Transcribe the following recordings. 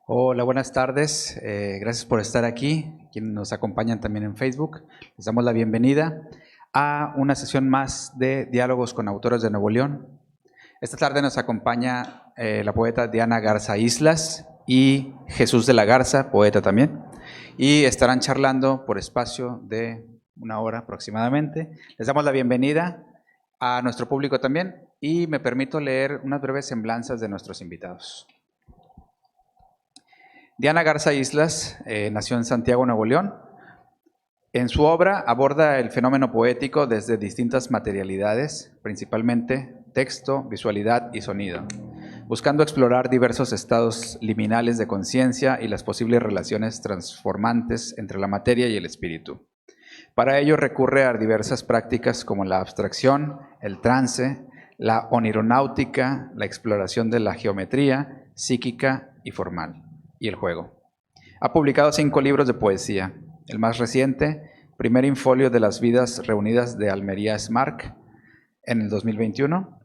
Hola, buenas tardes. Gracias por estar aquí. Quienes nos acompañan también en Facebook, les damos la bienvenida a una sesión más de Diálogos con Autores de Nuevo León. Esta tarde nos acompaña la poeta Diana Garza Islas y Jesús de la Garza, poeta también, y estarán charlando por espacio de una hora aproximadamente. Les damos la bienvenida a nuestro público también y me permito leer unas breves semblanzas de nuestros invitados. Diana Garza Islas nació en Santiago, Nuevo León. En su obra aborda el fenómeno poético desde distintas materialidades, principalmente texto, visualidad y sonido, buscando explorar diversos estados liminales de conciencia y las posibles relaciones transformantes entre la materia y el espíritu. Para ello recurre a diversas prácticas como la abstracción, el trance, la onironáutica, la exploración de la geometría psíquica y formal, y el juego. Ha publicado 5 libros de poesía. El más reciente, Primer Infolio de las Vidas Reunidas de Almería Smark, en el 2021.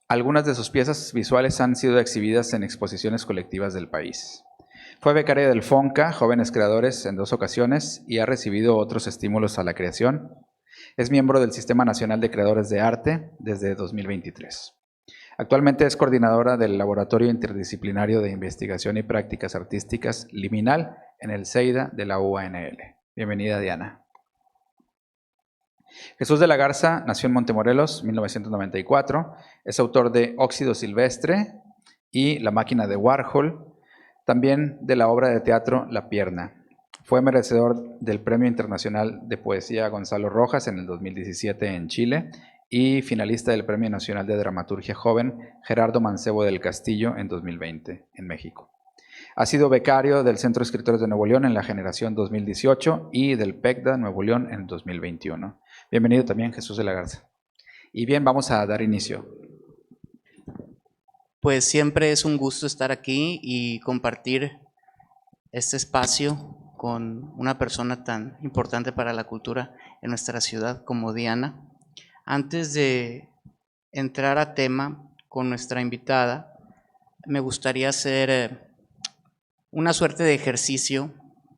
Algunas de sus piezas visuales han sido exhibidas en exposiciones colectivas del país. Fue becaria del FONCA, Jóvenes Creadores, en 2 ocasiones y ha recibido otros estímulos a la creación. Es miembro del Sistema Nacional de Creadores de Arte desde 2023. Actualmente es coordinadora del Laboratorio Interdisciplinario de Investigación y Prácticas Artísticas Liminal en el CEIDA de la UANL. Bienvenida, Diana. Jesús de la Garza nació en Montemorelos, 1994. Es autor de Óxido Silvestre y La Máquina de Warhol, también de la obra de teatro La Pierna. Fue merecedor del Premio Internacional de Poesía Gonzalo Rojas en el 2017 en Chile y finalista del Premio Nacional de Dramaturgia Joven Gerardo Mancebo del Castillo en 2020 en México. Ha sido becario del Centro de Escritores de Nuevo León en la generación 2018 y del PECDA Nuevo León en 2021. Bienvenido también, Jesús de la Garza. Y bien, vamos a dar inicio. Pues siempre es un gusto estar aquí y compartir este espacio con una persona tan importante para la cultura en nuestra ciudad como Diana. Antes de entrar a tema con nuestra invitada, me gustaría hacer una suerte de ejercicio.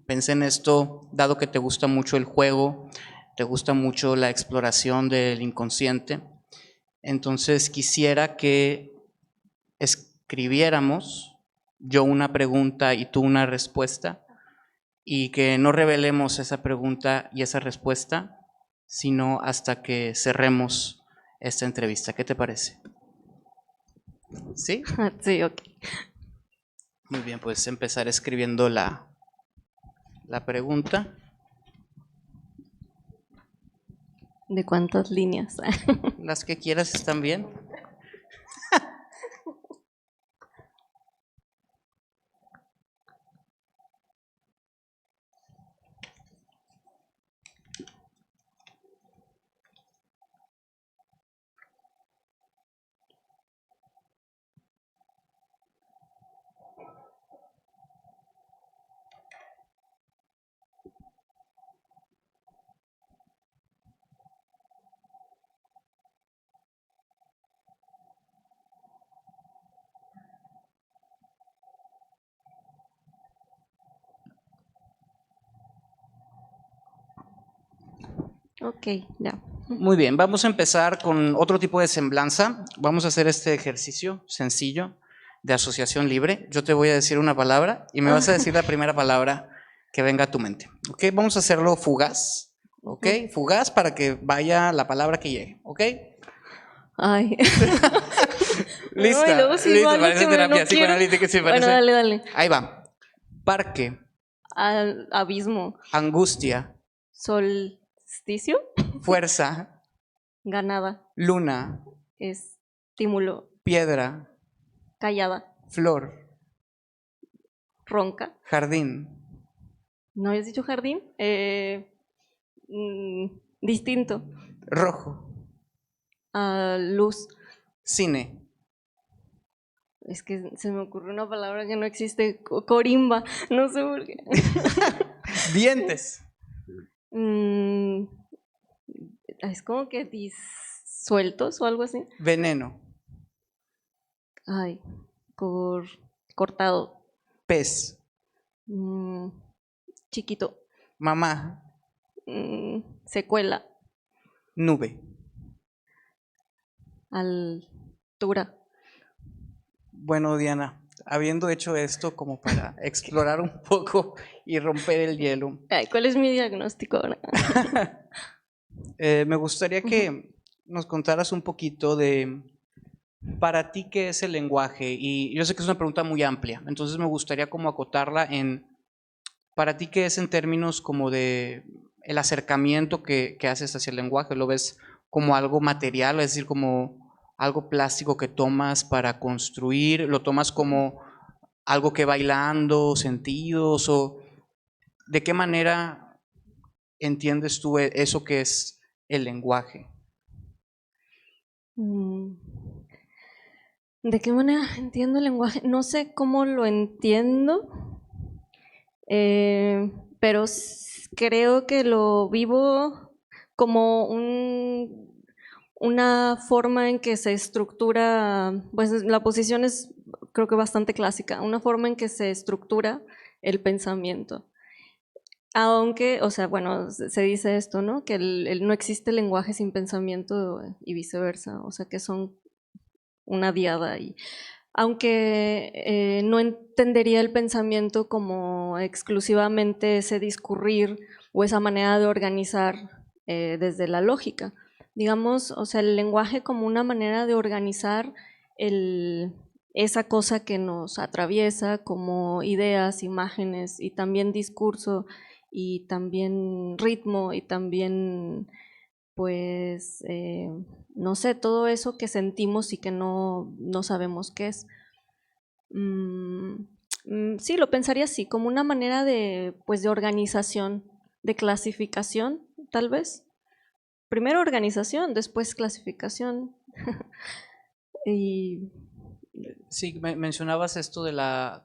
Pensé en esto, dado que te gusta mucho el juego, te gusta mucho la exploración del inconsciente. Entonces quisiera que escribiéramos, yo una pregunta y tú una respuesta, y que no revelemos esa pregunta y esa respuesta, sino hasta que cerremos esta entrevista. ¿Qué te parece? ¿Sí? Sí, ok. Muy bien, pues empezar escribiendo la pregunta. ¿De cuántas líneas? Las que quieras están bien. Ok, ya. Muy bien, vamos a empezar con otro tipo de semblanza. Vamos a hacer este ejercicio sencillo de asociación libre. Yo te voy a decir una palabra y me vas a decir la primera palabra que venga a tu mente. ¿Ok? Vamos a hacerlo fugaz. ¿Ok? Fugaz para que vaya la palabra que llegue. ¿Ok? Ay. Lista. Ay, luego sí, Lista, algo parece que me terapia no psicoanalítica, ¿sí Bueno, parece? dale. Ahí va. Parque, Al abismo. angustia, Solsticio. fuerza, Ganada. luna, Estímulo. piedra, Callada. flor, Ronca. jardín, ¿No habías dicho jardín? Distinto. rojo, Luz. cine, Es que se me ocurrió una palabra que no existe. Corimba. No sé por qué. dientes, Es como que disueltos o algo así. veneno, Ay, cortado. Pez. Chiquito. Mamá. Secuela. Nube. Altura. Bueno, Diana, habiendo hecho esto como para explorar un poco y romper el hielo, Ay, ¿cuál es mi diagnóstico ahora? me gustaría que nos contaras un poquito de, para ti, ¿qué es el lenguaje? Y yo sé que es una pregunta muy amplia, entonces me gustaría como acotarla en, para ti, ¿qué es en términos como de el acercamiento que haces hacia el lenguaje? ¿Lo ves como algo material, es decir, como algo plástico que tomas para construir? ¿Lo tomas como algo que va hilando sentidos? ¿O de qué manera entiendes tú eso que es el lenguaje? ¿De qué manera entiendo el lenguaje? No sé cómo lo entiendo, pero creo que lo vivo como una forma en que se estructura, pues la posición es creo que bastante clásica, una forma en que se estructura el pensamiento. Aunque, o sea, bueno, se dice esto, ¿no? Que no existe lenguaje sin pensamiento y viceversa, o sea, que son una diada. Aunque no entendería el pensamiento como exclusivamente ese discurrir o esa manera de organizar desde la lógica. Digamos, o sea, el lenguaje como una manera de organizar esa cosa que nos atraviesa como ideas, imágenes y también discurso y también ritmo y también pues no sé, todo eso que sentimos y que no sabemos qué es. Sí, lo pensaría así, como una manera de, pues, de organización, de clasificación, tal vez. Primero organización, después clasificación. Y Sí, mencionabas esto de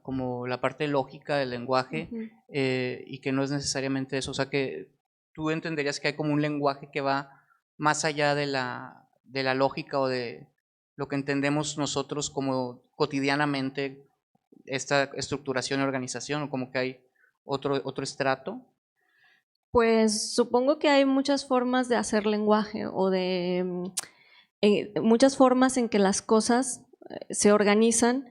como la parte lógica del lenguaje, y que no es necesariamente eso, o sea que tú entenderías que hay como un lenguaje que va más allá de la lógica o de lo que entendemos nosotros como cotidianamente esta estructuración y organización, o como que hay otro estrato. pues supongo que hay muchas formas de hacer lenguaje o de muchas formas en que las cosas se organizan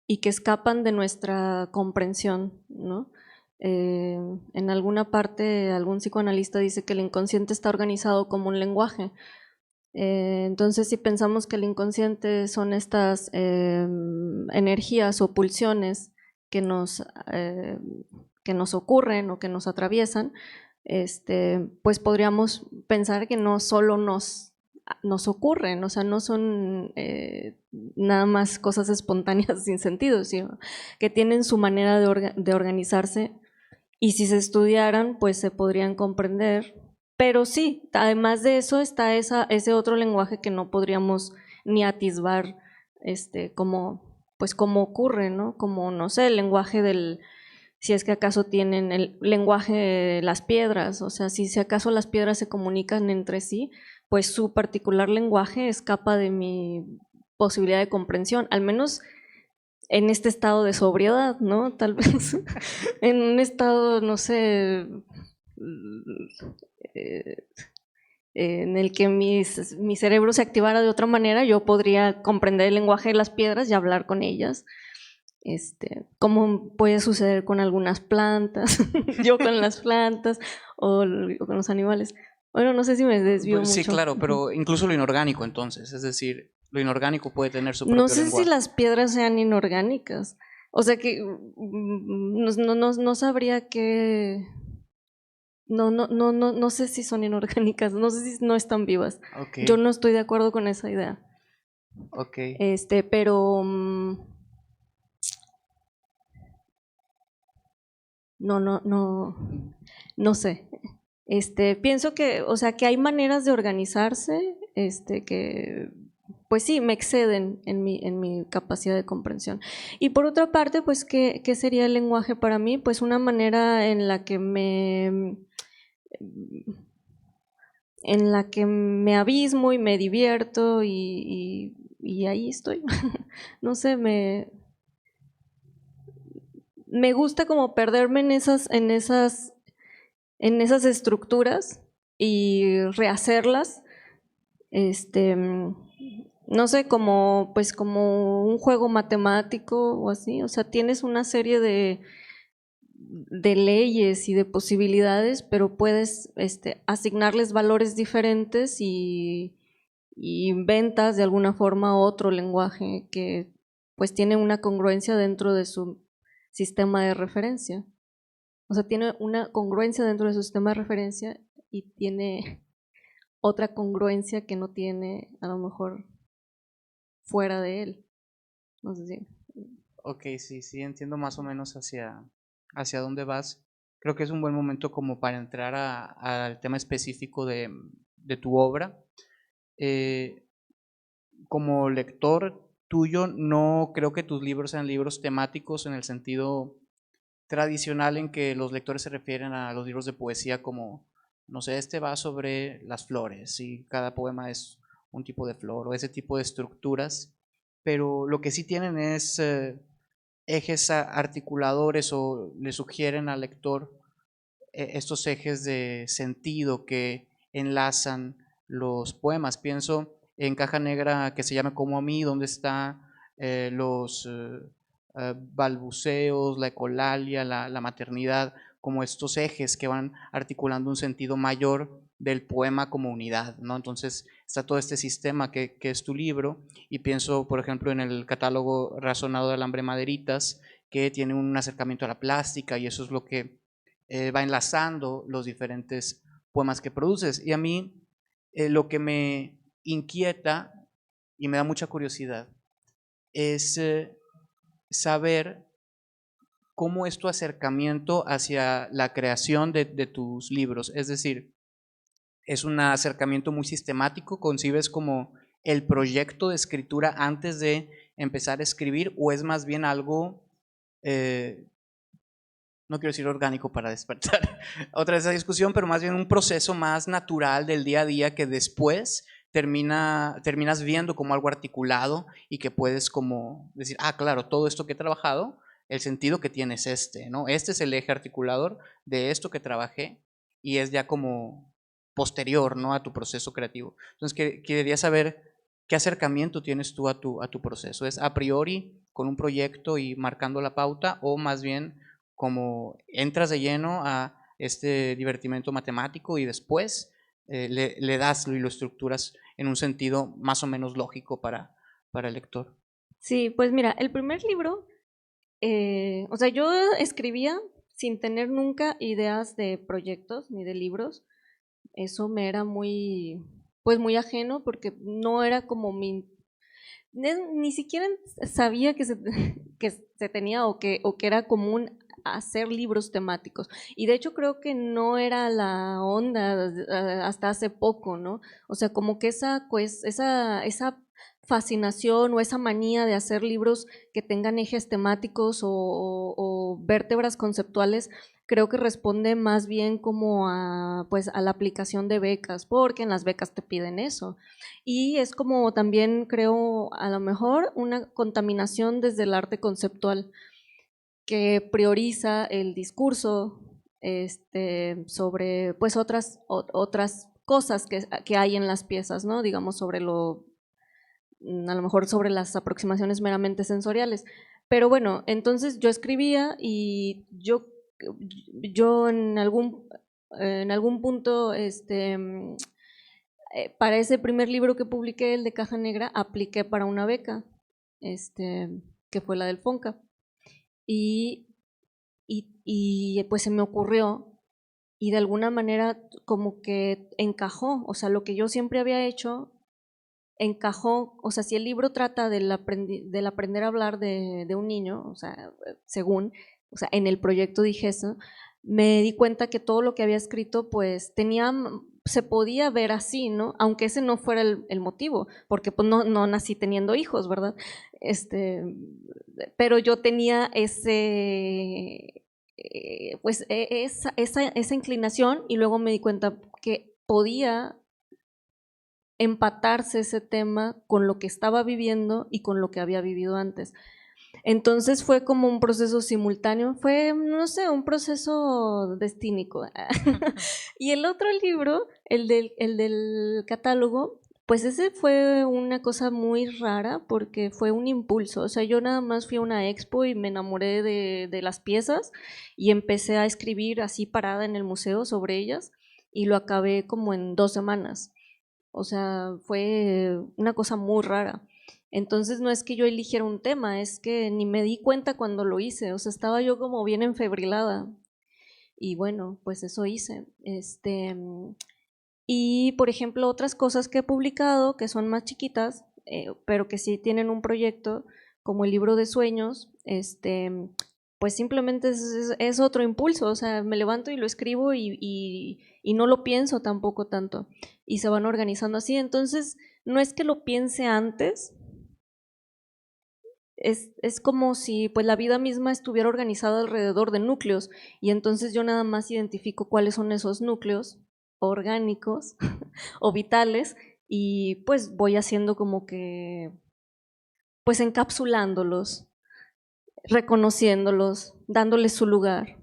y que escapan de nuestra comprensión, ¿no? En alguna parte algún psicoanalista dice que el inconsciente está organizado como un lenguaje. Entonces, si pensamos que el inconsciente son estas energías o pulsiones que nos ocurren o que nos atraviesan, pues podríamos pensar que no solo nos ocurren, o sea, no son nada más cosas espontáneas sin sentido, sino que tienen su manera de organizarse y si se estudiaran, pues se podrían comprender. Pero sí, además de eso está ese otro lenguaje que no podríamos ni atisbar pues como ocurre, ¿no? Como, no sé, el lenguaje si es que acaso tienen el lenguaje de las piedras, o sea, si acaso las piedras se comunican entre sí, pues su particular lenguaje escapa de mi posibilidad de comprensión, al menos en este estado de sobriedad, ¿no? Tal vez en un estado, no sé, en el que mi cerebro se activara de otra manera, yo podría comprender el lenguaje de las piedras y hablar con ellas. Como puede suceder con algunas plantas, yo con las plantas o con los animales. Bueno, no sé si me desvío mucho. Sí, claro, pero incluso lo inorgánico entonces, es decir, lo inorgánico puede tener su propio No sé lenguaje. si las piedras sean inorgánicas. O sea que no sabría qué. No sé si son inorgánicas, no sé si no están vivas. Okay. Yo no estoy de acuerdo con esa idea. Okay. Pero no sé. Pienso que, o sea, que hay maneras de organizarse, que pues sí, me exceden en mi capacidad de comprensión. Y por otra parte, pues, ¿qué sería el lenguaje para mí? Pues una manera en la que me abismo y me divierto y ahí estoy. No sé, me gusta como perderme en esas estructuras y rehacerlas, no sé, como pues como un juego matemático o así, o sea, tienes una serie de leyes y de posibilidades, pero puedes asignarles valores diferentes y inventas de alguna forma otro lenguaje que pues tiene una congruencia dentro de su sistema de referencia. O sea, tiene una congruencia dentro de su sistema de referencia y tiene otra congruencia que no tiene a lo mejor fuera de él. No sé si. Ok, sí, entiendo más o menos hacia dónde vas. Creo que es un buen momento como para entrar al tema específico de tu obra. Como lector tuyo, no creo que tus libros sean libros temáticos en el sentido tradicional en que los lectores se refieren a los libros de poesía como, no sé, este va sobre las flores y cada poema es un tipo de flor o ese tipo de estructuras, pero lo que sí tienen es ejes articuladores o le sugieren al lector estos ejes de sentido que enlazan los poemas. Pienso en Caja Negra, que se llama Como a mí, donde está los balbuceos, la ecolalia, la maternidad, como estos ejes que van articulando un sentido mayor del poema como unidad, ¿no? Entonces está todo este sistema que es tu libro, y pienso, por ejemplo, en el catálogo Razonado de Alambre Maderitas, que tiene un acercamiento a la plástica, y eso es lo que va enlazando los diferentes poemas que produces. Y a mí lo que me inquieta y me da mucha curiosidad es saber cómo es tu acercamiento hacia la creación de tus libros. Es decir, ¿es un acercamiento muy sistemático? ¿Concibes como el proyecto de escritura antes de empezar a escribir, o es más bien algo no quiero decir orgánico para despertar otra vez esa discusión, pero más bien un proceso más natural del día a día que después terminas viendo como algo articulado y que puedes como decir, ah, claro, todo esto que he trabajado, el sentido que tiene es este, ¿no? Este es el eje articulador de esto que trabajé y es ya como posterior, ¿no? A tu proceso creativo. Entonces, quería saber qué acercamiento tienes tú a tu proceso. ¿Es a priori con un proyecto y marcando la pauta, o más bien como entras de lleno a este divertimento matemático y después le das y lo estructuras en un sentido más o menos lógico para el lector? Sí, pues mira, el primer libro, o sea, yo escribía sin tener nunca ideas de proyectos ni de libros. Eso me era muy, pues muy ajeno porque no era como ni siquiera sabía que que se tenía o que era común hacer libros temáticos. Y de hecho creo que no era la onda hasta hace poco, ¿no? O sea, como que esa fascinación o esa manía de hacer libros que tengan ejes temáticos o vértebras conceptuales, creo que responde más bien como a, pues, a la aplicación de becas, porque en las becas te piden eso. Y es como también creo a lo mejor una contaminación desde el arte conceptual que prioriza el discurso sobre pues otras cosas que hay en las piezas, ¿no? Digamos sobre a lo mejor sobre las aproximaciones meramente sensoriales. Pero bueno, entonces yo escribía y yo en algún punto para ese primer libro que publiqué, el de Caja Negra, apliqué para una beca, que fue la del FONCA. Y pues se me ocurrió y de alguna manera como que encajó, o sea, lo que yo siempre había hecho encajó, o sea, si el libro trata del aprender a hablar de un niño, o sea, según, o sea, en el proyecto dije eso, me di cuenta que todo lo que había escrito pues se podía ver así, ¿no? Aunque ese no fuera el motivo, porque pues no nací teniendo hijos, ¿verdad? Pero yo tenía pues esa inclinación, y luego me di cuenta que podía empatarse ese tema con lo que estaba viviendo y con lo que había vivido antes. Entonces fue como un proceso simultáneo, fue, no sé, un proceso destínico. Y el otro libro, el del catálogo, pues ese fue una cosa muy rara porque fue un impulso. O sea, yo nada más fui a una expo y me enamoré de las piezas y empecé a escribir así parada en el museo sobre ellas y lo acabé como en 2 semanas. O sea, fue una cosa muy rara. Entonces no es que yo eligiera un tema, es que ni me di cuenta cuando lo hice. O sea, estaba yo como bien enfebrilada. Y bueno, pues eso hice. Y por ejemplo, otras cosas que he publicado que son más chiquitas, pero que sí tienen un proyecto, como el libro de sueños, pues simplemente es otro impulso. O sea, me levanto y lo escribo y no lo pienso tampoco tanto. Y se van organizando así. Entonces, no es que lo piense antes, es como si pues la vida misma estuviera organizada alrededor de núcleos y entonces yo nada más identifico cuáles son esos núcleos orgánicos o vitales y pues voy haciendo como que pues encapsulándolos, reconociéndolos, dándoles su lugar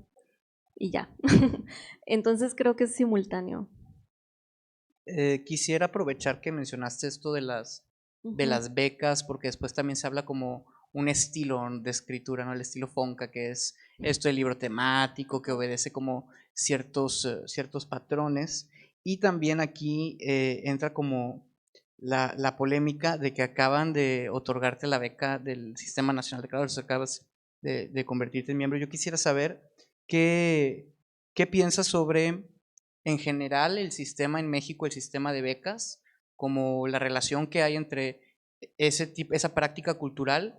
y ya. Entonces creo que es simultáneo. Quisiera aprovechar que mencionaste esto de las becas, porque después también se habla como un estilo de escritura, ¿no? El estilo Fonca, que es esto del libro temático, que obedece como ciertos patrones. Y también aquí entra como la polémica de que acaban de otorgarte la beca del Sistema Nacional de Creadores, acabas de convertirte en miembro. Yo quisiera saber qué piensas sobre, en general, el sistema en México, el sistema de becas, como la relación que hay entre esa práctica cultural,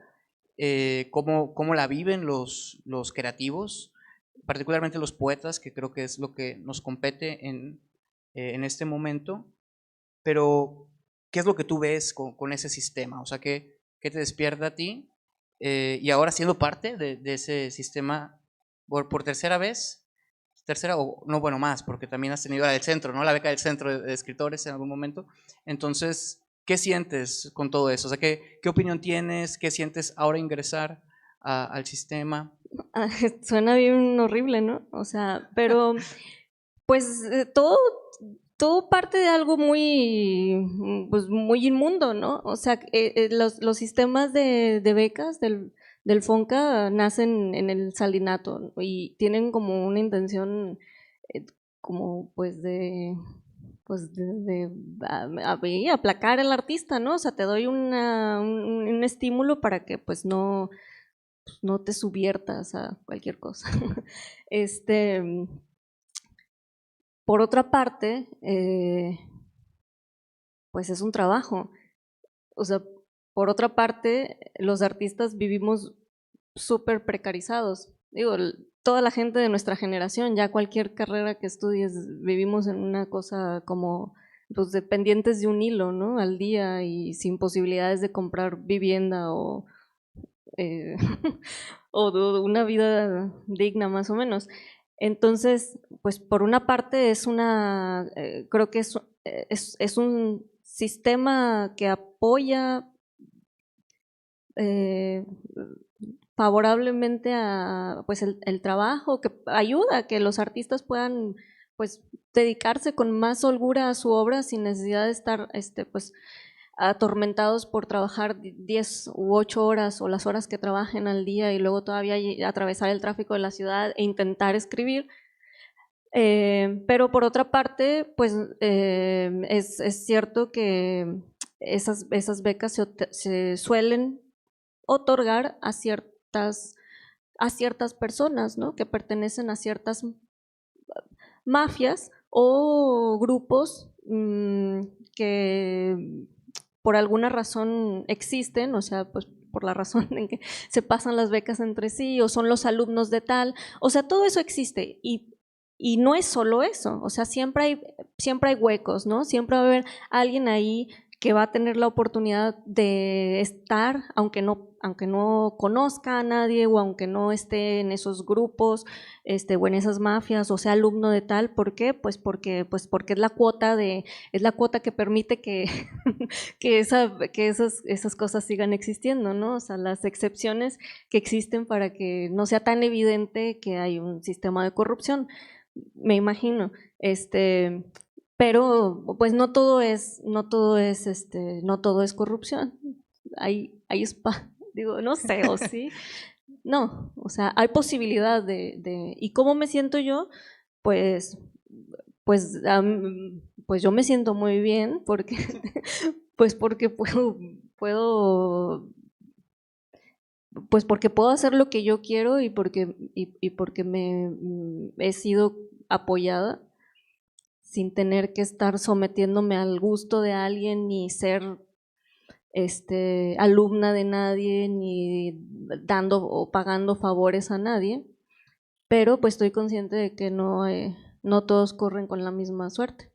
cómo la viven los creativos, particularmente los poetas, que creo que es lo que nos compete en este momento, pero ¿qué es lo que tú ves con ese sistema? O sea, ¿qué te despierta a ti? Y ahora siendo parte de ese sistema por tercera vez, tercera o no, bueno, más, porque también has tenido la del centro, ¿no? La beca del centro de escritores en algún momento. Entonces, ¿qué sientes con todo eso? O sea, ¿qué opinión tienes? ¿Qué sientes ahora ingresar al sistema? Suena bien horrible, ¿no? O sea, pero pues todo parte de algo pues muy inmundo, ¿no? O sea, los sistemas de becas del Fonca nacen en el salinato, ¿no? Y tienen como una intención como aplacar al artista, ¿no? O sea, te doy un estímulo para que pues no te subiertas a cualquier cosa. Por otra parte, pues es un trabajo. O sea, por otra parte, los artistas vivimos súper precarizados. Digo, toda la gente de nuestra generación, ya cualquier carrera que estudies, vivimos en una cosa como pues dependientes de un hilo, ¿no? Al día y sin posibilidades de comprar vivienda o o de una vida digna más o menos. Entonces, pues por una parte creo que es un sistema que apoya favorablemente a pues el trabajo, que ayuda a que los artistas puedan pues dedicarse con más holgura a su obra sin necesidad de estar pues atormentados por trabajar 10 u 8 horas o las horas que trabajen al día y luego todavía atravesar el tráfico de la ciudad e intentar escribir. Pero por otra parte, pues es cierto que esas becas se suelen otorgar a ciertas personas, ¿no? Que pertenecen a ciertas mafias o grupos que por alguna razón existen, o sea, pues por la razón en que se pasan las becas entre sí o son los alumnos de tal, o sea, todo eso existe y no es solo eso, o sea, siempre hay huecos, ¿no? Siempre va a haber alguien ahí que va a tener la oportunidad de estar, aunque no conozca a nadie o aunque no esté en esos grupos o en esas mafias o sea alumno de tal. ¿Por qué? Pues porque es la cuota que permite que, que esas cosas sigan existiendo, ¿no? O sea, las excepciones que existen para que no sea tan evidente que hay un sistema de corrupción, me imagino. Pero pues no todo es corrupción. Hay digo, no sé, o sí. No, o sea, hay posibilidad ¿y cómo me siento yo? Pues, pues, pues yo me siento muy bien porque, pues porque pues porque puedo hacer lo que yo quiero y porque he sido apoyada sin tener que estar sometiéndome al gusto de alguien ni ser alumna de nadie ni dando o pagando favores a nadie, pero pues estoy consciente de que no todos corren con la misma suerte.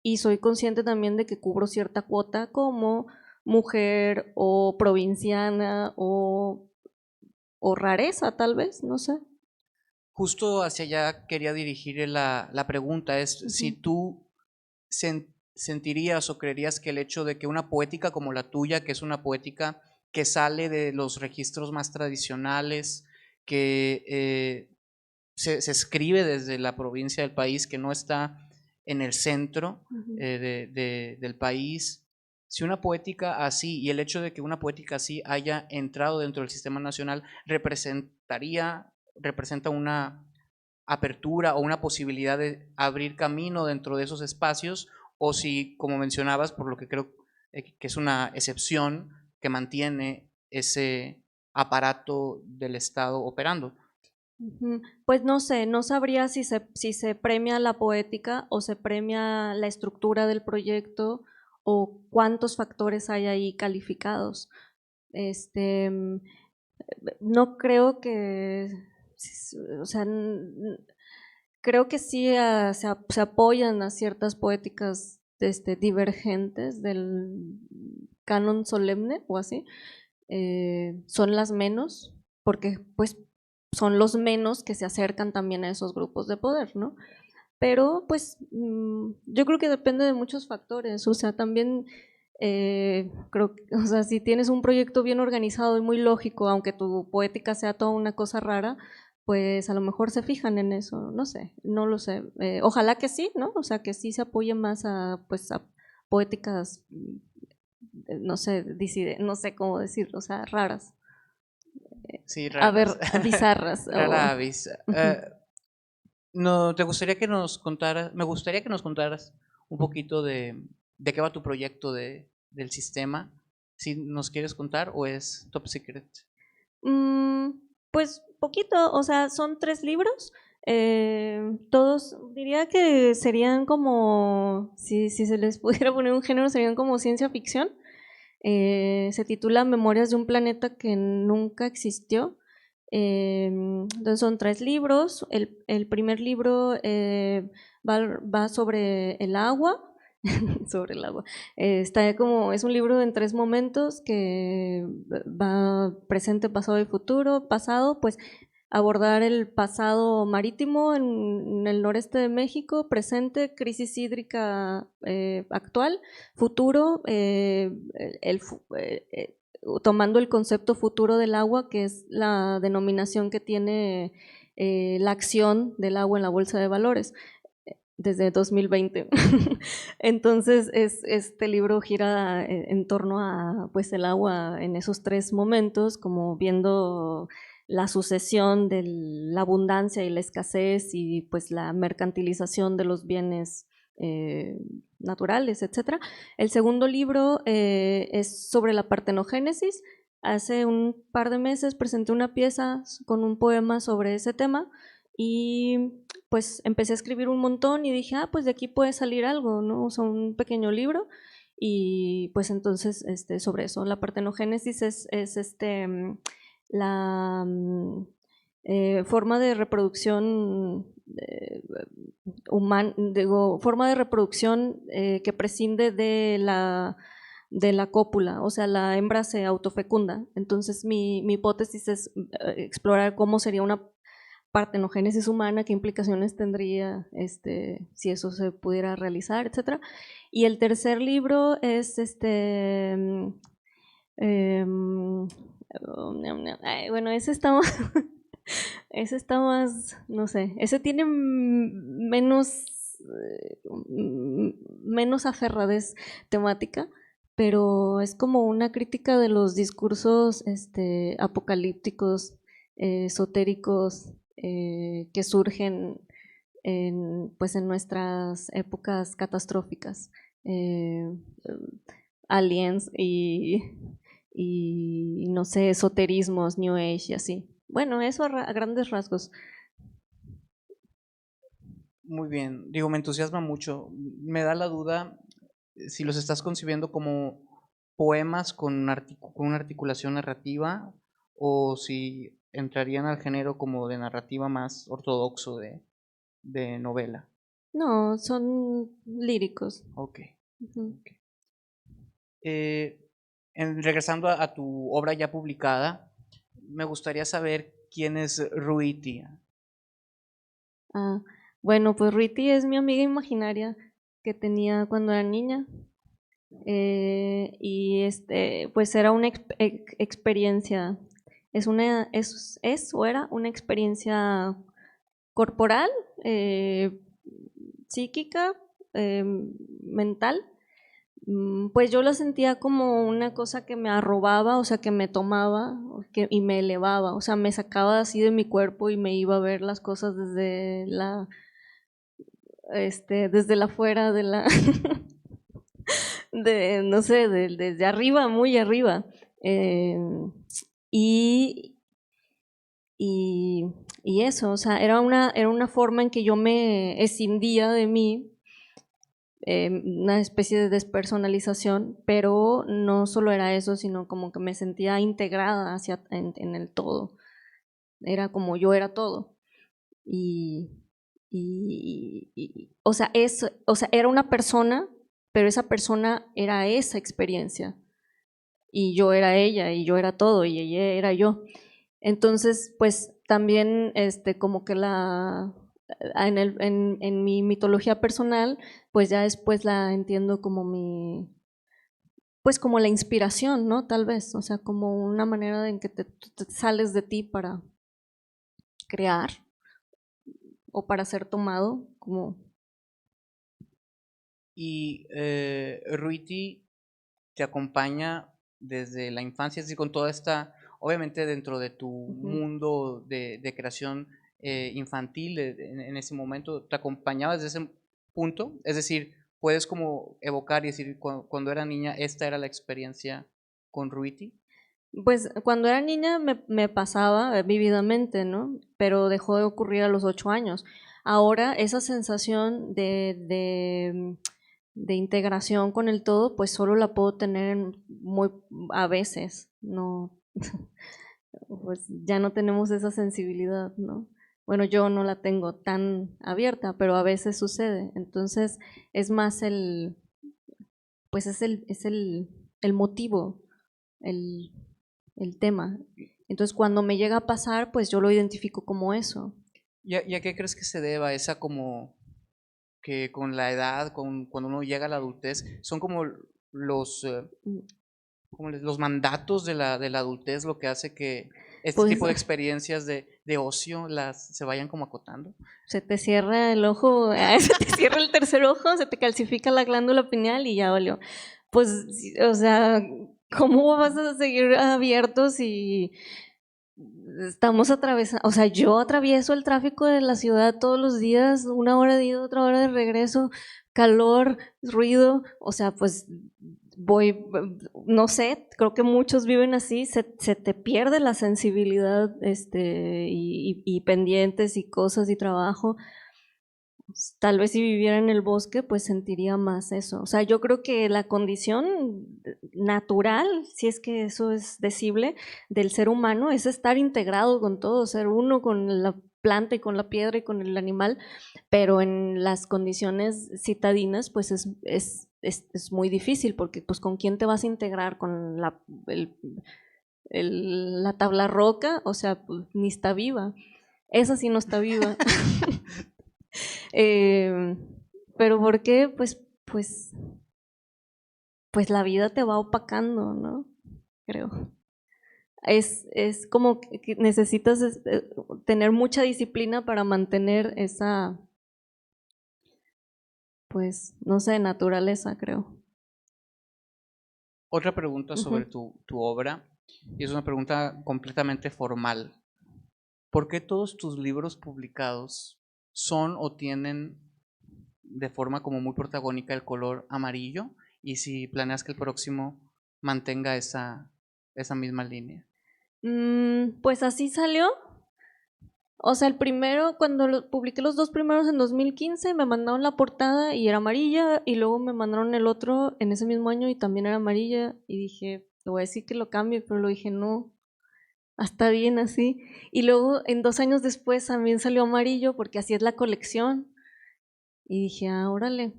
Y soy consciente también de que cubro cierta cuota como mujer o provinciana o rareza tal vez, no sé. Justo hacia allá quería dirigir la pregunta, es si tú sentirías o creerías que el hecho de que una poética como la tuya, que es una poética que sale de los registros más tradicionales, que se escribe desde la provincia del país, que no está en el centro del país, si una poética así, y el hecho de que una poética así haya entrado dentro del sistema nacional, representa una apertura o una posibilidad de abrir camino dentro de esos espacios, o si, como mencionabas, por lo que creo que es una excepción que mantiene ese aparato del Estado operando. Pues no sé, no sabría si se premia la poética o se premia la estructura del proyecto o cuántos factores hay ahí calificados. No creo que, o sea, creo que sí se apoyan a ciertas poéticas divergentes del canon solemne o así. Son las menos, porque pues son los menos que se acercan también a esos grupos de poder, ¿no? Pero pues yo creo que depende de muchos factores, o sea, también creo que, o sea, si tienes un proyecto bien organizado y muy lógico, aunque tu poética sea toda una cosa rara, pues a lo mejor se fijan en eso, no sé, no lo sé. Ojalá que sí, ¿no? O sea, que sí se apoye más a poéticas, no sé, no sé cómo decirlo, o sea, raras. Sí, A ver, raras. bizarras. Rara avis. No, me gustaría que nos contaras un poquito de qué va tu proyecto del sistema. Si nos quieres contar o es top secret. Pues poquito, o sea, son 3 libros. Todos, diría que serían como, si se les pudiera poner un género, serían como ciencia ficción. Se titula Memorias de un planeta que nunca existió. Entonces son 3 libros. El primer libro va sobre el agua. Sobre el agua. Es un libro en 3 momentos que va presente, pasado y futuro. Pasado, pues abordar el pasado marítimo en el noreste de México, presente, crisis hídrica actual, futuro, tomando el concepto futuro del agua, que es la denominación que tiene la acción del agua en la bolsa de valores desde 2020. Entonces, este libro gira en torno a pues el agua en esos 3 momentos, como viendo la sucesión de la abundancia y la escasez y pues la mercantilización de los bienes naturales, etcétera. El segundo libro es sobre la partenogénesis. Hace un par de meses presenté una pieza con un poema sobre ese tema y pues empecé a escribir un montón y dije, pues de aquí puede salir algo, ¿no? O sea, un pequeño libro. Y pues entonces sobre eso, la partenogénesis es la forma de reproducción humana, digo, forma de reproducción que prescinde de la de la cópula, o sea, la hembra se autofecunda. Entonces mi hipótesis es explorar cómo sería una partenogénesis humana, qué implicaciones tendría si eso se pudiera realizar, etc. Y el tercer libro es bueno, ese está más, ese está más, no sé, ese tiene menos aferradez temática, pero es como una crítica de los discursos apocalípticos, esotéricos, que surgen pues en nuestras épocas catastróficas, aliens y no sé, esoterismos, New Age y así. Bueno, eso a grandes rasgos. Muy bien, digo, me entusiasma mucho. Me da la duda si los estás concibiendo como poemas con una articulación narrativa o si entrarían al género como de narrativa más ortodoxo de novela. No, son líricos. Ok. Uh-huh. Okay. Regresando a tu obra ya publicada, me gustaría saber quién es Ruiti. Bueno, pues Ruiti es mi amiga imaginaria que tenía cuando era niña. Y pues era una experiencia, es o era una experiencia corporal, psíquica, mental. Pues yo lo sentía como una cosa que me arrobaba, o sea, que me tomaba y me elevaba, o sea, me sacaba así de mi cuerpo y me iba a ver las cosas desde la fuera de la no sé, desde arriba, muy arriba. Y eso, o sea, era una forma en que yo me escindía de mí, una especie de despersonalización, pero no solo era eso, sino como que me sentía integrada en el todo. Era como yo era todo. O sea, era una persona, pero esa persona era esa experiencia. Y yo era ella, y yo era todo, y ella era yo. Entonces, pues también como que en mi mitología personal, pues ya después la entiendo como pues como la inspiración, ¿no? Tal vez, o sea, como una manera en que te sales de ti para crear o para ser tomado como... Y Ruiti te acompaña desde la infancia, es decir, con toda esta, obviamente dentro de tu mundo de creación infantil en ese momento, te acompañaba desde ese punto, es decir, puedes como evocar y decir, cuando era niña, esta era la experiencia con Ruiti. Pues cuando era niña me pasaba vívidamente, ¿no? Pero dejó de ocurrir a los 8 años. Ahora esa sensación de integración con el todo, pues solo la puedo tener muy a veces, no, pues ya no tenemos esa sensibilidad, ¿no? Bueno, yo no la tengo tan abierta, pero a veces sucede. Entonces es más pues es el motivo, el tema. Entonces cuando me llega a pasar, pues yo lo identifico como eso. ¿Y a qué crees que se deba esa como que con la edad, cuando uno llega a la adultez, son como los mandatos de la adultez lo que hace que este Pues, tipo de experiencias de ocio se vayan como acotando? Se te cierra el ojo, se te cierra el tercer ojo, se te calcifica la glándula pineal y ya valió. Pues, o sea, ¿cómo vas a seguir abiertos si estamos atravesando? O sea, yo atravieso el tráfico de la ciudad todos los días, 1 hora de ida, 1 hora de regreso, calor, ruido, o sea, pues voy, no sé, creo que muchos viven así, se te pierde la sensibilidad y pendientes y cosas y trabajo. Tal vez si viviera en el bosque, pues sentiría más eso. O sea, yo creo que la condición natural, si es que eso es decible, del ser humano es estar integrado con todo, ser uno con la planta y con la piedra y con el animal, pero en las condiciones citadinas, pues es muy difícil porque pues con quién te vas a integrar, con la tabla roca, o sea, pues, ni está viva. Esa sí no está viva. Pero ¿por qué? Pues la vida te va opacando, ¿no? Creo. Es como que necesitas tener mucha disciplina para mantener esa, pues, no sé, naturaleza, creo. Otra pregunta sobre tu obra, y es una pregunta completamente formal. ¿Por qué todos tus libros publicados son o tienen de forma como muy protagónica el color amarillo? Y si planeas que el próximo mantenga esa misma línea. Pues así salió. O sea, el primero, cuando publiqué los 2 primeros en 2015, me mandaron la portada y era amarilla, y luego me mandaron el otro en ese mismo año y también era amarilla, y dije, le voy a decir que lo cambie, pero lo dije, no, está bien así. Y luego, en 2 años después, también salió amarillo, porque así es la colección. Y dije, ah, órale.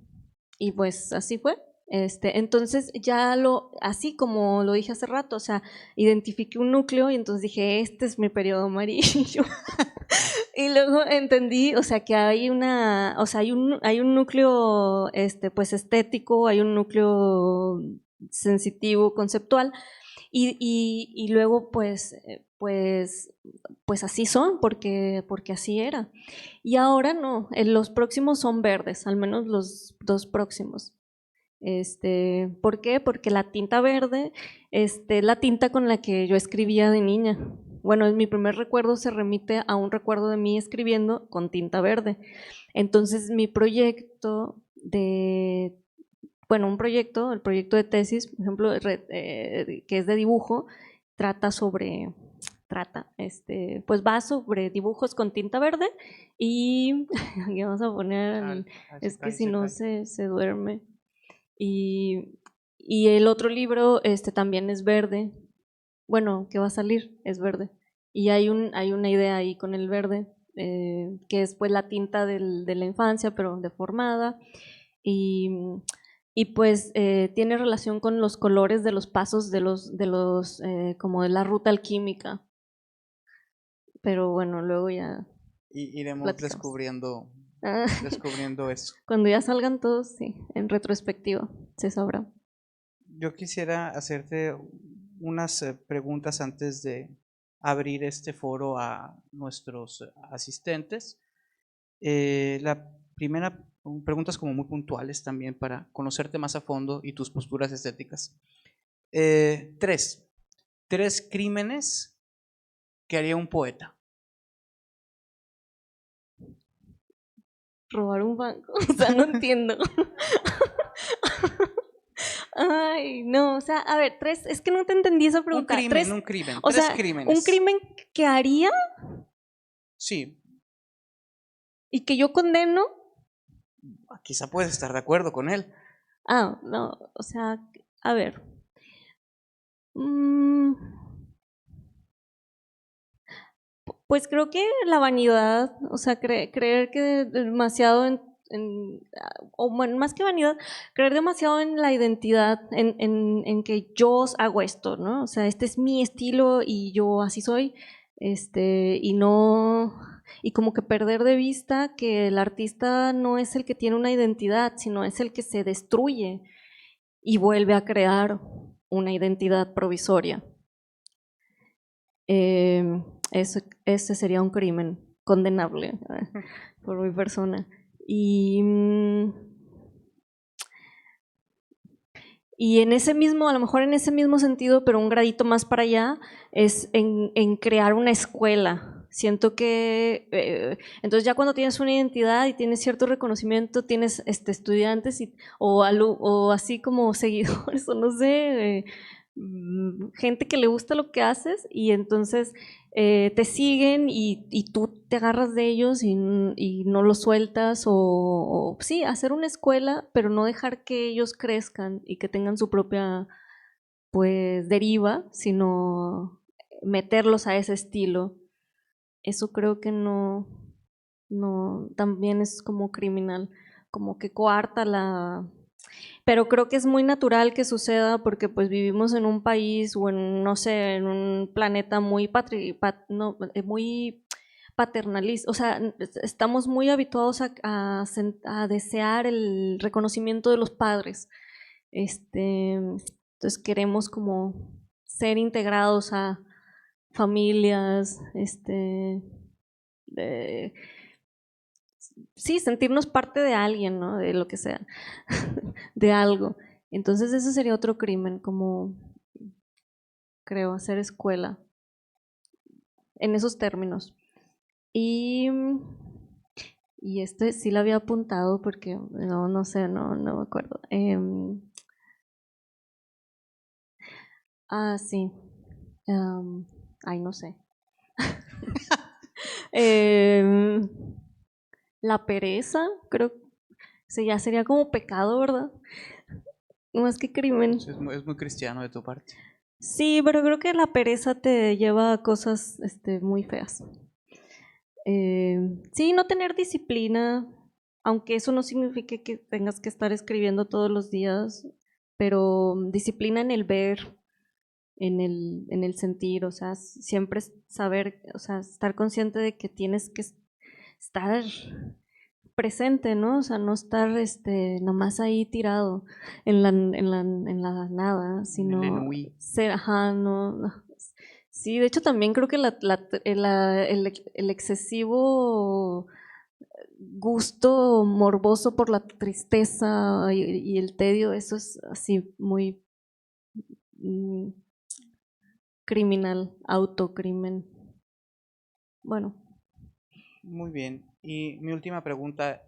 Y pues así fue. Entonces ya así como lo dije hace rato, o sea, identifiqué un núcleo y entonces dije, este es mi periodo amarillo. Y luego entendí, o sea, que hay hay un núcleo, pues estético, hay un núcleo sensitivo, conceptual, y luego pues así son, porque así era. Y ahora no, los próximos son verdes, al menos los 2 próximos. ¿Por qué? Porque la tinta verde es la tinta con la que yo escribía de niña. Bueno, mi primer recuerdo se remite a un recuerdo de mí escribiendo con tinta verde. Entonces mi proyecto el proyecto de tesis, por ejemplo, que es de dibujo, pues va sobre dibujos con tinta verde y aquí vamos a poner, es que si no se duerme. Y el otro libro también es verde, bueno, que va a salir, es verde. Y hay una idea ahí con el verde, que es pues la tinta de la infancia, pero deformada. Y pues tiene relación con los colores de los pasos como de la ruta alquímica. Pero bueno, luego ya iremos platicamos. descubriendo eso. Cuando ya salgan todos, sí, en retrospectiva, se sabrá. Yo quisiera hacerte unas preguntas antes de abrir este foro a nuestros asistentes. La primera, preguntas como muy puntuales también para conocerte más a fondo y tus posturas estéticas. 3 crímenes que haría un poeta. Robar un banco, o sea, no entiendo. Ay, no, o sea, a ver, 3, es que no te entendí esa pregunta. Un crimen, o 3 sea, crímenes. un crimen que haría. Sí. Y que yo condeno. Quizá puedes estar de acuerdo con él. Ah, no, o sea, a ver. Pues creo que la vanidad, o sea, creer que demasiado o bueno, más que vanidad, creer demasiado en la identidad, en que yo hago esto, ¿no? O sea, este es mi estilo y yo así soy, y no, y como que perder de vista que el artista no es el que tiene una identidad, sino es el que se destruye y vuelve a crear una identidad provisoria. Ese sería un crimen condenable por mi persona. Y en ese mismo, a lo mejor en ese mismo sentido, pero un gradito más para allá, es en crear una escuela. Siento que, entonces ya cuando tienes una identidad y tienes cierto reconocimiento, tienes estudiantes o así como seguidores, o no sé, gente que le gusta lo que haces y entonces te siguen y tú te agarras de ellos y no los sueltas o sí, hacer una escuela, pero no dejar que ellos crezcan y que tengan su propia pues deriva, sino meterlos a ese estilo. Eso creo que no también es como criminal, como que coarta Pero creo que es muy natural que suceda porque pues vivimos en un país o en, no sé, en un planeta muy muy paternalista, o sea, estamos muy habituados a desear el reconocimiento de los padres. Entonces queremos como ser integrados a familias, de- sí, sentirnos parte de alguien, ¿no? De lo que sea, de algo. Entonces ese sería otro crimen, como creo, hacer escuela en esos términos. Y, y este sí lo había apuntado porque no sé, no me acuerdo. Sí. Ay, no sé. Em, la pereza, creo que ya sería como pecado, ¿verdad? Más que crimen. Es muy cristiano de tu parte. Sí, pero creo que la pereza te lleva a cosas muy feas. Sí, no tener disciplina, aunque eso no signifique que tengas que estar escribiendo todos los días, pero disciplina en el ver, en el sentir, o sea, siempre saber, o sea, estar consciente de que tienes que estar presente, ¿no? O sea, no estar nomás ahí tirado en la nada, sino ser, ajá, no. Sí, de hecho también creo que el excesivo gusto morboso por la tristeza y el tedio, eso es así muy mm, criminal, autocrimen. Bueno. Muy bien. Y mi última pregunta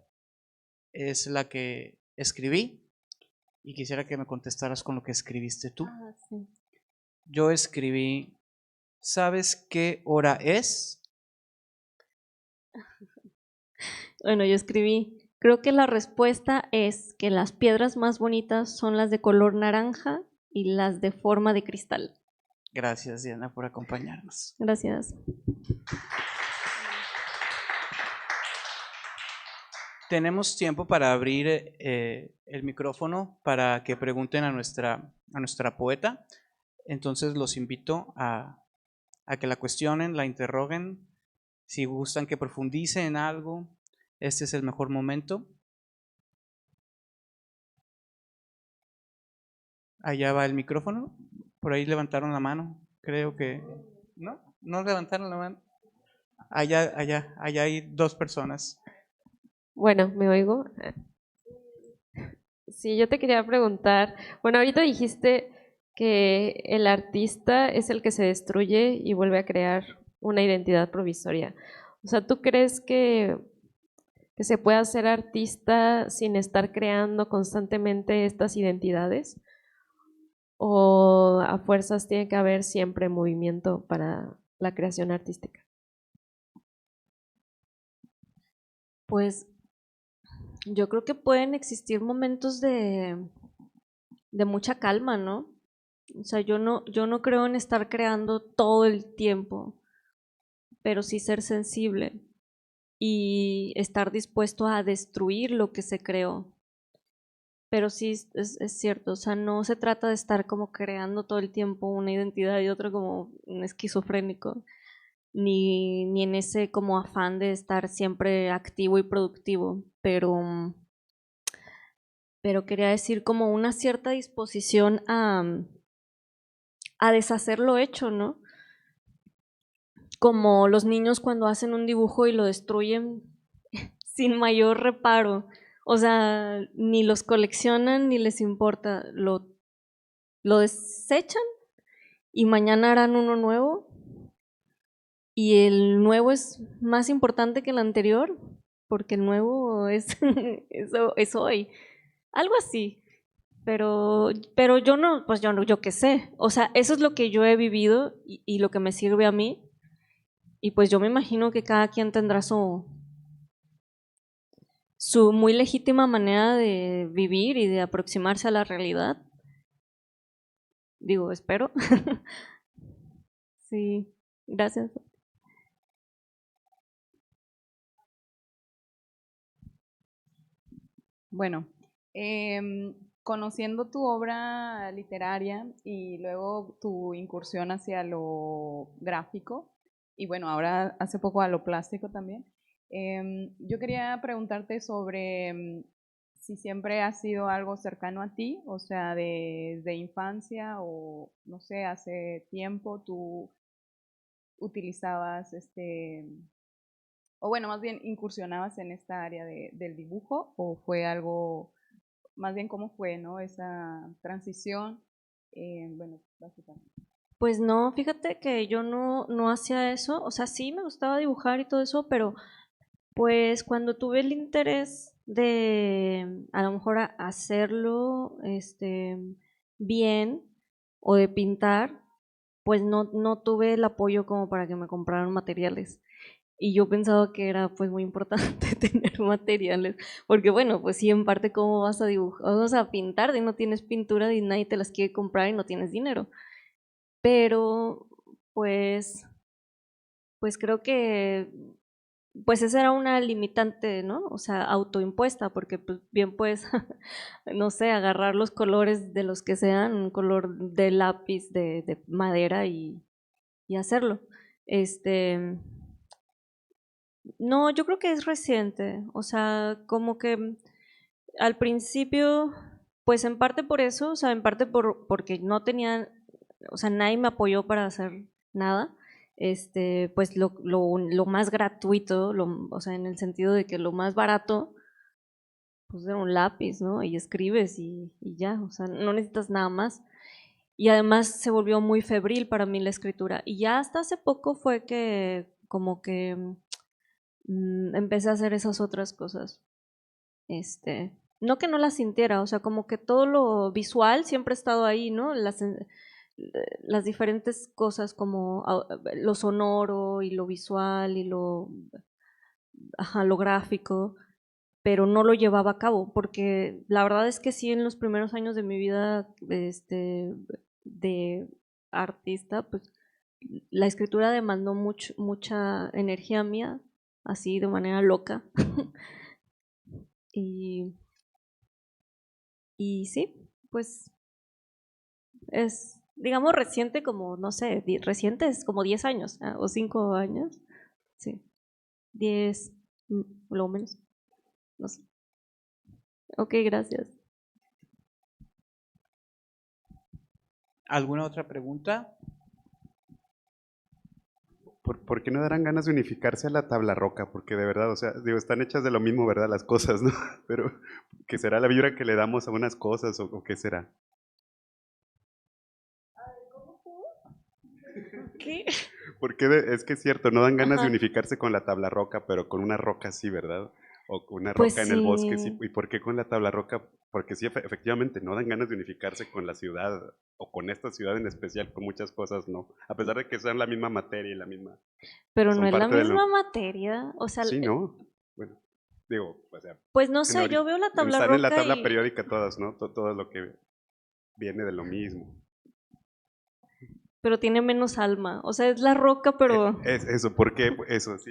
es la que escribí y quisiera que me contestaras con lo que escribiste tú. Sí. Yo escribí, ¿sabes qué hora es? Bueno, yo escribí, creo que la respuesta es que las piedras más bonitas son las de color naranja y las de forma de cristal. Gracias, Diana, por acompañarnos. Gracias. Tenemos tiempo para abrir el micrófono para que pregunten a nuestra poeta. Entonces los invito a que la cuestionen, la interroguen. Si gustan que profundice en algo, este es el mejor momento. Allá va el micrófono. Por ahí levantaron la mano. Creo que... ¿No levantaron la mano? Allá hay dos personas. Bueno, ¿me oigo? Sí, yo te quería preguntar, bueno, ahorita dijiste que el artista es el que se destruye y vuelve a crear una identidad provisoria. O sea, ¿tú crees que se pueda ser artista sin estar creando constantemente estas identidades? ¿O a fuerzas tiene que haber siempre movimiento para la creación artística? Pues yo creo que pueden existir momentos de mucha calma, ¿no? O sea, yo no creo en estar creando todo el tiempo, pero sí ser sensible y estar dispuesto a destruir lo que se creó. Pero sí es cierto, o sea, no se trata de estar como creando todo el tiempo una identidad y otra como un esquizofrénico, ni en ese como afán de estar siempre activo y productivo, pero quería decir como una cierta disposición a deshacer lo hecho, ¿no? Como los niños cuando hacen un dibujo y lo destruyen sin mayor reparo. O sea, ni los coleccionan ni les importa. Lo desechan y mañana harán uno nuevo. Y el nuevo es más importante que el anterior, porque el nuevo es hoy. Algo así. Pero yo no, pues yo qué sé. O sea, eso es lo que yo he vivido y lo que me sirve a mí. Y pues yo me imagino que cada quien tendrá su muy legítima manera de vivir y de aproximarse a la realidad. Digo, espero. Sí, gracias. Bueno, conociendo tu obra literaria y luego tu incursión hacia lo gráfico, y bueno, ahora hace poco a lo plástico también, yo quería preguntarte sobre si siempre ha sido algo cercano a ti, o sea, de infancia o no sé, hace tiempo tú utilizabas o bueno, más bien incursionabas en esta área del dibujo, o fue algo, más bien cómo fue, ¿no? Esa transición, bueno, básicamente. Pues no, fíjate que yo no hacía eso, o sea, sí me gustaba dibujar y todo eso, pero pues cuando tuve el interés de a lo mejor hacerlo bien o de pintar, pues no tuve el apoyo como para que me compraran materiales. Y yo pensaba que era pues muy importante tener materiales, porque bueno, pues sí, en parte cómo vas a dibujar, vas a pintar si no tienes pintura y nadie te las quiere comprar y no tienes dinero. Pero pues, pues creo que pues esa era una limitante, ¿no? O sea, autoimpuesta, porque pues bien puedes, no sé, agarrar los colores de los que sean, un color de lápiz, de madera y hacerlo. Este, no, yo creo que es reciente, o sea, como que al principio, pues en parte por eso, o sea, en parte porque no tenía, o sea, nadie me apoyó para hacer nada, pues lo más gratuito, o sea, en el sentido de que lo más barato, pues era un lápiz, ¿no? Y escribes y ya, o sea, no necesitas nada más. Y además se volvió muy febril para mí la escritura. Y ya hasta hace poco fue que como que empecé a hacer esas otras cosas. No que no las sintiera, o sea, como que todo lo visual siempre ha estado ahí, ¿no? Las diferentes cosas como lo sonoro y lo visual y ajá, lo gráfico, pero no lo llevaba a cabo, porque la verdad es que sí, en los primeros años de mi vida, de artista, pues la escritura demandó mucha energía mía, así de manera loca. Y, y sí, pues es, digamos, reciente como, no sé, reciente es como 10 años, o 5 años, sí, 10, lo menos, no sé. Ok, gracias. ¿Alguna otra pregunta? ¿Por qué no darán ganas de unificarse a la tabla roca? Porque de verdad, o sea, digo, están hechas de lo mismo, ¿verdad? Las cosas, ¿no? Pero, ¿qué será la vibra que le damos a unas cosas o qué será? ¿Qué? Porque es que es cierto, no dan ganas de Ajá. unificarse con la tabla roca, pero con una roca sí, ¿verdad? O con una Pues roca en el bosque, sí. sí, ¿Y por qué con la tabla roca? Porque sí, efectivamente, no dan ganas de unificarse con la ciudad o con esta ciudad en especial, con muchas cosas, ¿no? A pesar de que sean la misma materia y la misma, pero no son es la parte de misma lo... materia, o sea, Sí, ¿no? Bueno, digo, o sea, pues no en sé, yo veo la tabla están en la roca tabla y, periódica todas, ¿no? Todo lo que viene de lo mismo. pero tiene menos alma, o sea, es la roca, pero Es eso, ¿por qué? Eso, sí.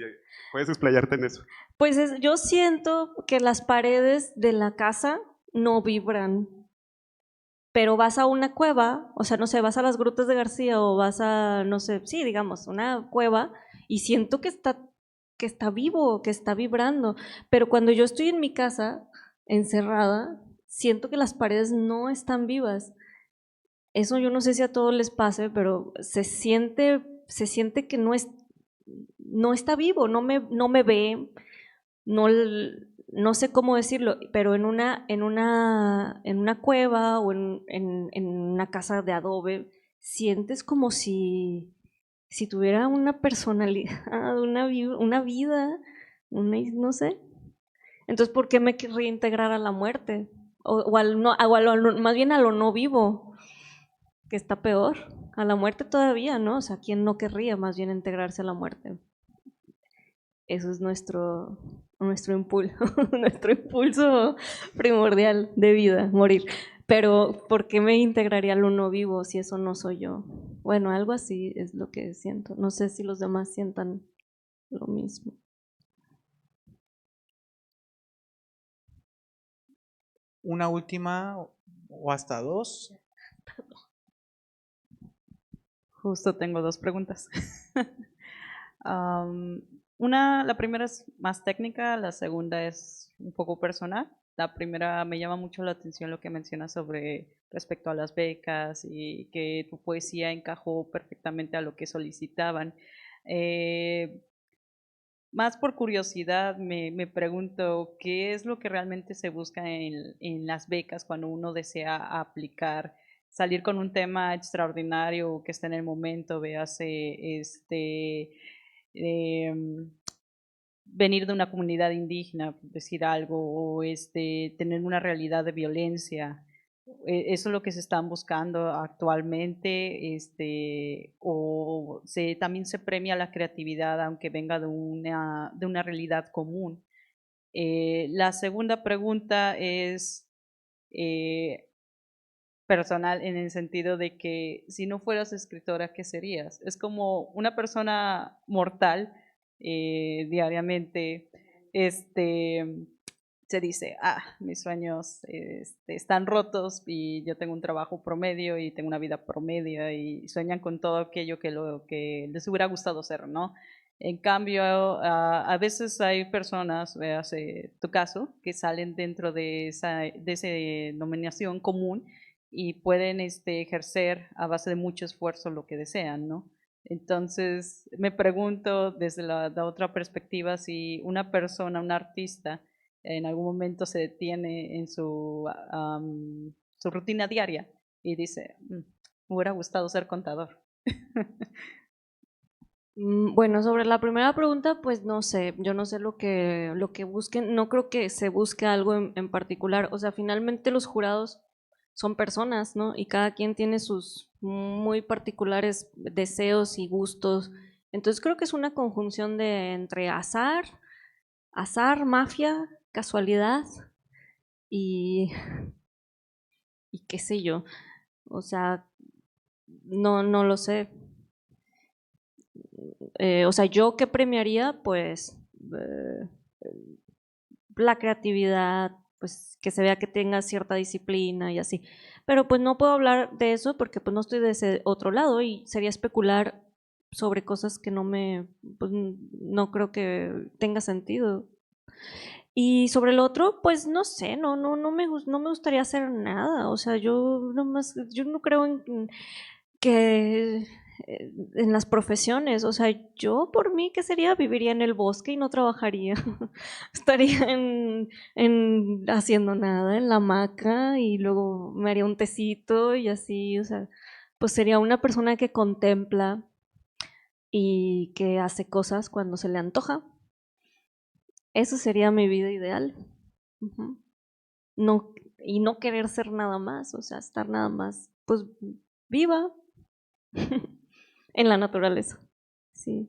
Puedes explayarte en eso. pues yo siento que las paredes de la casa no vibran, pero vas a una cueva, o sea, no sé, vas a las Grutas de García o vas a, no sé, sí, digamos, una cueva y siento que está vivo, que está vibrando, pero cuando yo estoy en mi casa, encerrada, siento que las paredes no están vivas. Eso yo no sé si a todos les pase, pero se siente que no está vivo, no me ve, no, no sé cómo decirlo, pero en una cueva o en una casa de adobe, sientes como si tuviera una personalidad, una vida, no sé. Entonces, ¿por qué me querría integrar a la muerte? O al no, más bien a lo no vivo, que está peor. A la muerte todavía, ¿no? O sea, ¿quién no querría más bien integrarse a la muerte? Eso es nuestro impulso, nuestro impulso primordial de vida, morir. Pero, ¿por qué me integraría al uno vivo si eso no soy yo? Bueno, algo así es lo que siento. No sé si los demás sientan lo mismo. Una última o hasta 2. Justo tengo 2 preguntas. La primera es más técnica, la segunda es un poco personal. La primera me llama mucho la atención lo que mencionas sobre respecto a las becas y que tu poesía encajó perfectamente a lo que solicitaban. Más por curiosidad me pregunto qué es lo que realmente se busca en las becas cuando uno desea aplicar, salir con un tema extraordinario que está en el momento, véase em, venir de una comunidad indígena, por decir algo, o tener una realidad de violencia. Eso es lo que se están buscando actualmente, o también se premia la creatividad aunque venga de una realidad común. La segunda pregunta es personal en el sentido de que si no fueras escritora, ¿qué serías? Es como una persona mortal diariamente, se dice, mis sueños están rotos y yo tengo un trabajo promedio y tengo una vida promedio y sueñan con todo aquello que lo que les hubiera gustado ser, ¿no? En cambio, a veces hay personas, veas tu caso, que salen dentro de esa denominación común y pueden ejercer a base de mucho esfuerzo lo que desean, ¿no? Entonces, me pregunto desde la otra perspectiva si una persona, un artista, en algún momento se detiene en su rutina diaria y dice, me hubiera gustado ser contador. Bueno, sobre la primera pregunta, pues no sé, yo no sé lo que busquen, no creo que se busque algo en particular, o sea, finalmente los jurados son personas, ¿no? Y cada quien tiene sus muy particulares deseos y gustos, entonces creo que es una conjunción de entre azar, mafia, casualidad y, y qué sé yo, o sea, no lo sé. O sea, yo qué premiaría, pues la creatividad, pues que se vea que tenga cierta disciplina y así. Pero pues no puedo hablar de eso porque pues no estoy de ese otro lado y sería especular sobre cosas que pues no creo que tenga sentido. Y sobre el otro, pues no sé, no me gustaría hacer nada. O sea, yo no creo en que en las profesiones, o sea, yo por mí, ¿qué sería? Viviría en el bosque y no trabajaría. Estaría haciendo nada, en la hamaca y luego me haría un tecito y así, o sea, pues sería una persona que contempla y que hace cosas cuando se le antoja. Eso sería mi vida ideal. Ujú. No, y no querer ser nada más, o sea, estar nada más, pues viva en la naturaleza. Sí.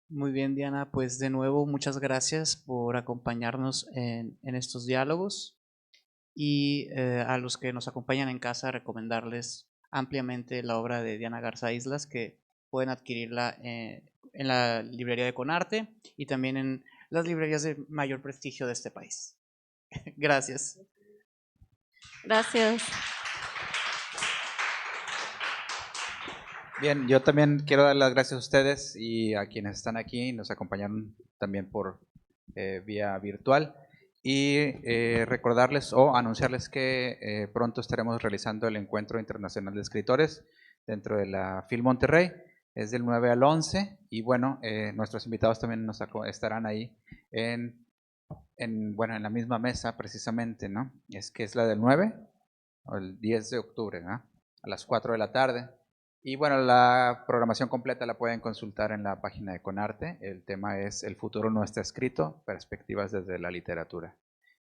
Muy bien, Diana, pues de nuevo muchas gracias por acompañarnos en estos diálogos y a los que nos acompañan en casa recomendarles ampliamente la obra de Diana Garza Islas, que pueden adquirirla en la librería de Conarte y también en las librerías de mayor prestigio de este país. Gracias. Gracias. Bien, yo también quiero dar las gracias a ustedes y a quienes están aquí y nos acompañaron también por vía virtual. Y recordarles o anunciarles que pronto estaremos realizando el Encuentro Internacional de Escritores dentro de la FIL Monterrey. Es del 9 al 11 y bueno, nuestros invitados también estarán ahí bueno, en la misma mesa precisamente, ¿no? Es que es la del 9 o el 10 de octubre, ¿no? A las 4 de la tarde. Y bueno, la programación completa la pueden consultar en la página de Conarte. El tema es El futuro no está escrito, perspectivas desde la literatura.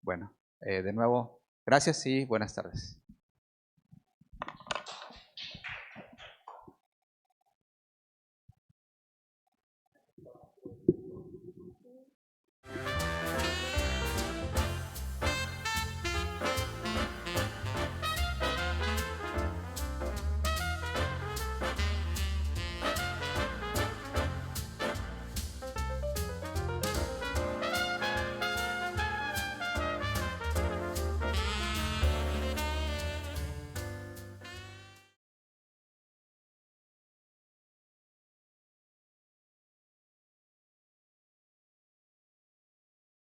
Bueno, de nuevo, gracias y buenas tardes.